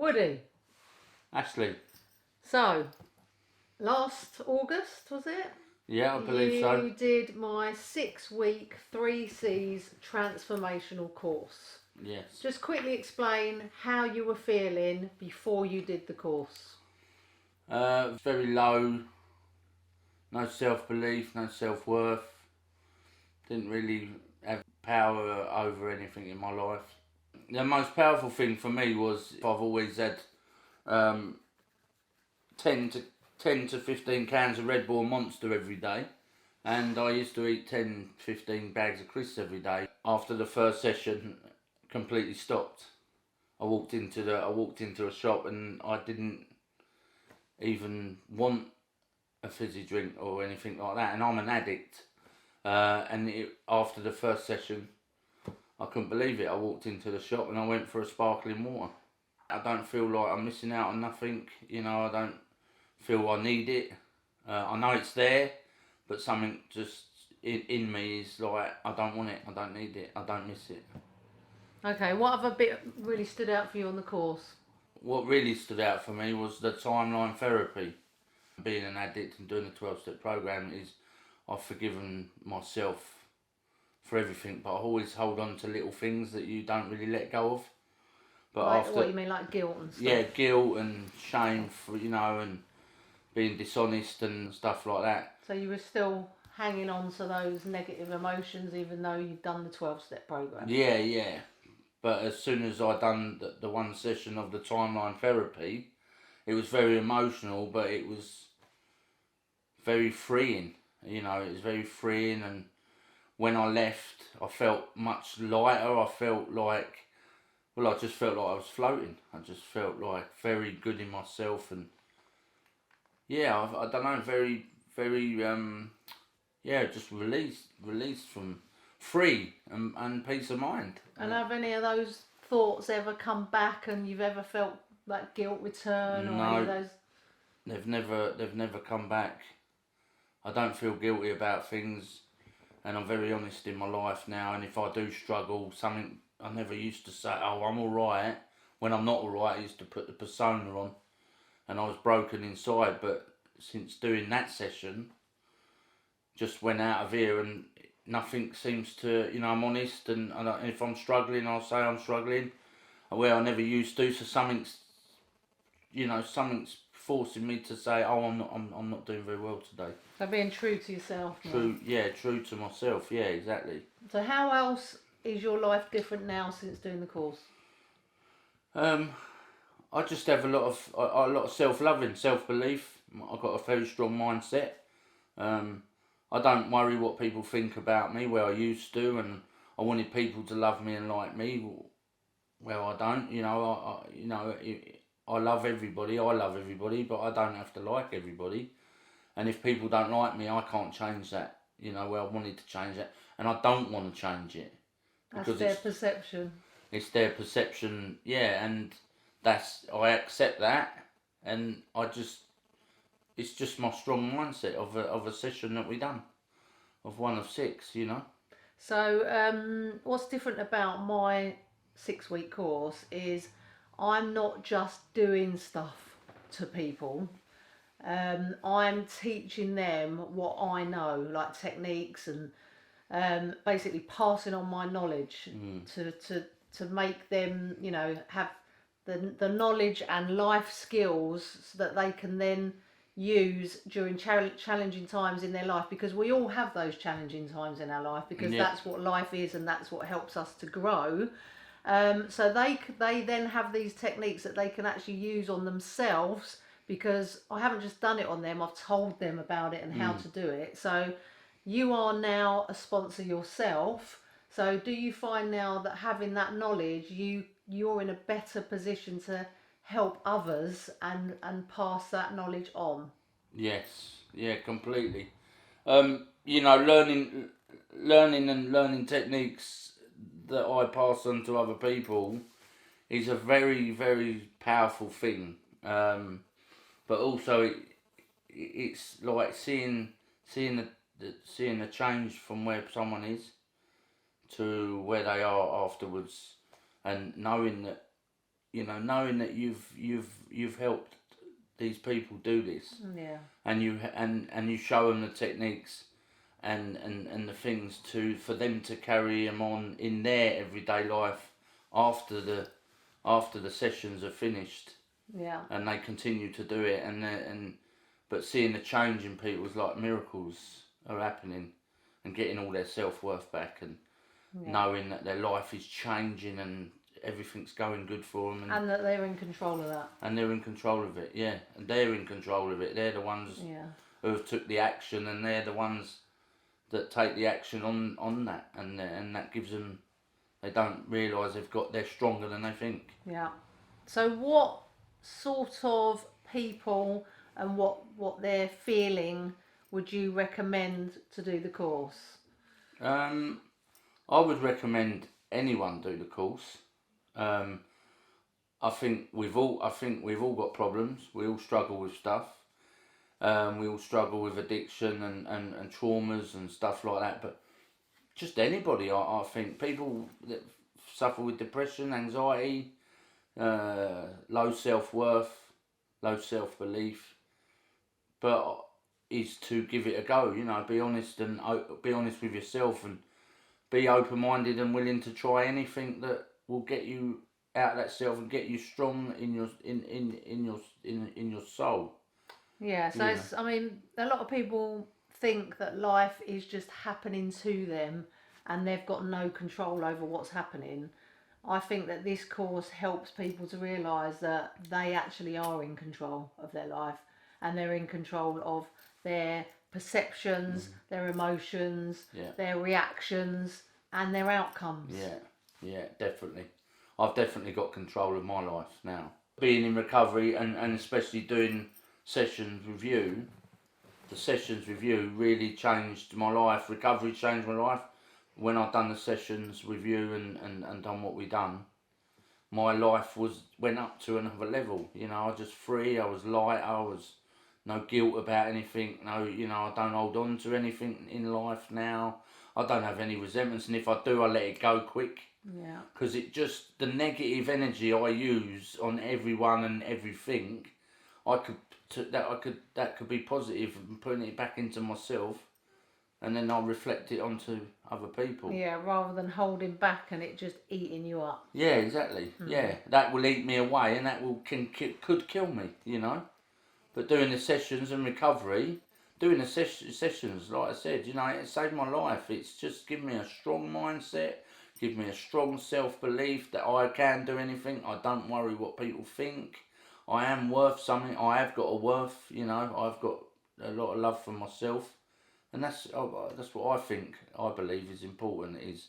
Woody, Ashley. so last August, was it? Yeah, I believe so. You did my 6-week 3C's transformational course. Yes. Just quickly explain how you were feeling before you did the course. Very low, no self-belief, no self-worth. Didn't really have power over anything in my life. The most powerful thing for me was I've always had 10 to 15 cans of Red Bull Monster every day. And I used to eat 10, 15 bags of crisps every day. After the first session, completely stopped. I walked into a shop and I didn't even want a fizzy drink or anything like that. And I'm an addict. After the first session, I couldn't believe it. I walked into the shop and I went for a sparkling water. I don't feel like I'm missing out on nothing. You know, I don't feel I need it. I know it's there, but something just in me is like, I don't want it, I don't need it, I don't miss it. Okay, what other bit really stood out for you on the course? What really stood out for me was the timeline therapy. Being an addict and doing the 12-step program is, I've forgiven myself for everything, but I always hold on to little things that you don't really let go of. But Like, after, what you mean, like guilt and stuff? yeah, guilt and shame for, and being dishonest and stuff like that. So you were still hanging on to those negative emotions even though you'd done the 12-step program? Yeah. But as soon as I done the one session of the timeline therapy, it was very emotional, but it was very freeing. It was very freeing, and when I left, I felt much lighter. I felt like, I just felt like I was floating. I just felt like very good in myself, and yeah, I don't know, very, just released from free and peace of mind. And have any of those thoughts ever come back and you've ever felt like guilt return or any of No, those? they've never come back. I don't feel guilty about things, and I'm very honest in my life now. And if I do struggle, something I never used to say, "Oh, I'm all right." When I'm not all right, I used to put the persona on, and I was broken inside. But since doing that session, just went out of here, and nothing seems to. I'm honest, and if I'm struggling, I'll say I'm struggling, where I never used to. So something's forcing me to say, "Oh, I'm not doing very well today." So being true to yourself. True to myself. Yeah, exactly. So how else is your life different now since doing the course? I just have a lot of self-loving, self-belief. I've got a very strong mindset. I don't worry what people think about me, where I used to, and I wanted people to love me and like me. Well, I don't. I love everybody. But I don't have to like everybody. And if people don't like me, I can't change that. Well, I wanted to change that, and I don't want to change it. That's their perception. It's their perception, yeah, and I accept that, and it's just my strong mindset of a session that we done, of one of 6, So what's different about my 6-week course is I'm not just doing stuff to people. I'm teaching them what I know, like techniques, and basically passing on my knowledge to make them, have the knowledge and life skills so that they can then use during challenging times in their life, because we all have those challenging times in our life, because that's what life is and that's what helps us to grow. So they then have these techniques that they can actually use on themselves, because I haven't just done it on them, I've told them about it and how to do it. So you are now a sponsor yourself. So do you find now that having that knowledge, you're in a better position to help others and pass that knowledge on? Yes, yeah, completely. Learning techniques that I pass on to other people is a very, very powerful thing. But also it's like seeing the change from where someone is to where they are afterwards, and knowing that you know, knowing that you've helped these people do this, Yeah. and you show them the techniques and the things for them to carry them on in their everyday life after the sessions are finished, Yeah. and they continue to do it, but seeing the change in people is like miracles are happening, and getting all their self-worth back, and knowing that their life is changing and everything's going good for them, and that they're in control of that. And they're in control of it, yeah. And they're in control of it. They're the ones who have took the action, and they're the ones that take the action on that, and that gives them. They don't realise they're stronger than they think. Yeah. So what sort of people and what they're feeling would you recommend to do the course? I would recommend anyone do the course. I think we've all got problems. We all struggle with stuff. We all struggle with addiction and traumas and stuff like that. But just anybody, I think people that suffer with depression, anxiety, low self-worth, low self-belief, but is to give it a go. You know, be honest with yourself, and be open-minded and willing to try anything that will get you out of that self and get you strong in your soul. Yeah, so it's, I mean, a lot of people think that life is just happening to them and they've got no control over what's happening. I think that this course helps people to realise that they actually are in control of their life, and they're in control of their perceptions, their emotions, their reactions, and their outcomes. Yeah, definitely. I've definitely got control of my life now. Being in recovery and especially doing sessions with you, the sessions with you really changed my life. Recovery changed my life. When I've done the sessions with you and done what we done, my life went up to another level. You know, I was just free, I was light, I was no guilt about anything. No, you know, I don't hold on to anything in life now. I don't have any resentments, and if I do, I let it go quick. Yeah. Because the negative energy I use on everyone and everything, that could be positive, and putting it back into myself, and then I'll reflect it onto other people. Yeah, rather than holding back and it just eating you up. Yeah, exactly. Yeah, that will eat me away, and that could kill me. You know, but doing the sessions and recovery. Doing the sessions, like I said, you know, it saved my life. It's just given me a strong mindset, give me a strong self-belief that I can do anything. I don't worry what people think. I am worth something. I have got a worth, you know. I've got a lot of love for myself. And that's what I believe is important, is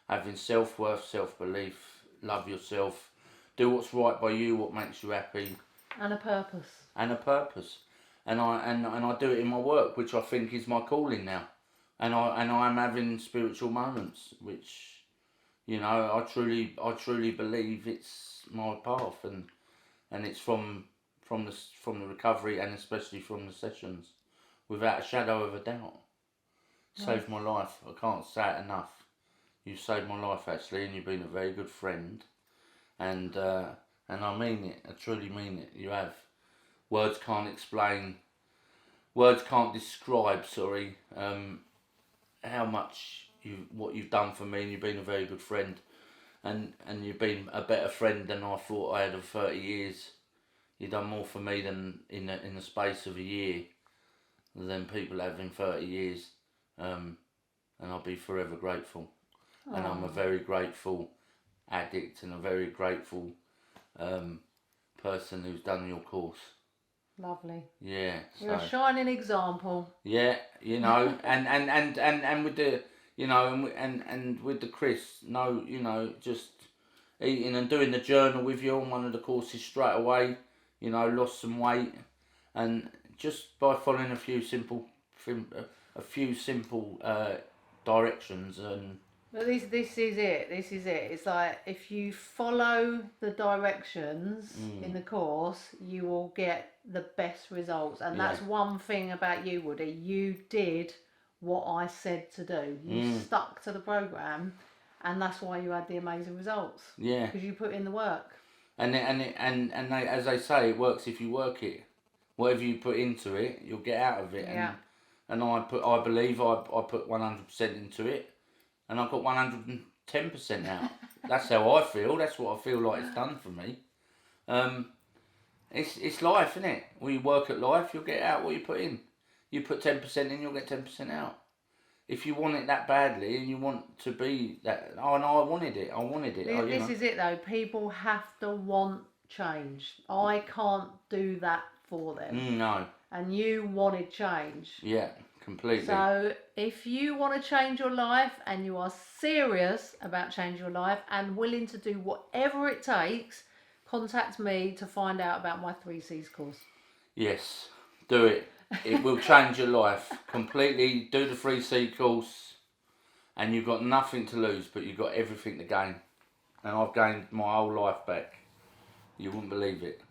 having self-worth, self-belief, love yourself, do what's right by you, what makes you happy. And a purpose. And a purpose. And I do it in my work, which I think is my calling now, and I'm having spiritual moments, which, you know, I truly believe it's my path, and it's from the recovery, and especially from the sessions, without a shadow of a doubt. Saved my life. I can't say it enough. You've saved my life, actually, and you've been a very good friend, and I mean it. I truly mean it. You have. Words can't describe, how much what you've done for me, and you've been a very good friend, and you've been a better friend than I thought I had of 30 years. You've done more for me than in the space of a year than people have in 30 years, and I'll be forever grateful. Aww. And I'm a very grateful addict and a very grateful person who's done your course. Lovely. Yeah. You're a shining example. Yeah, you know, and with the, you know, and with the Chris, no, you know, just eating and doing the journal with you on one of the courses straight away, you know, lost some weight, and just by following a few simple directions. And but this is it. It's like, if you follow the directions in the course, you will get the best results. And that's one thing about you, Woody. You did what I said to do. You stuck to the program, and that's why you had the amazing results. Yeah. Because you put in the work. And they, as they say, it works if you work it. Whatever you put into it, you'll get out of it. Yeah. And I believe I put 100% into it, and I got 110% out. That's how I feel. That's what I feel like it's done for me. It's life, isn't it? When you work at life, you'll get out what you put in. You put 10% in, you'll get 10% out. If you want it that badly and you want to be that, oh no, I wanted it. This is it though. People have to want change. I can't do that for them. No. And you wanted change. Yeah, completely. So if you want to change your life and you are serious about changing your life and willing to do whatever it takes, contact me to find out about my 3C's course. Yes, do it. It will change your life completely. Do the 3C course and you've got nothing to lose, but you've got everything to gain. And I've gained my whole life back. You wouldn't believe it.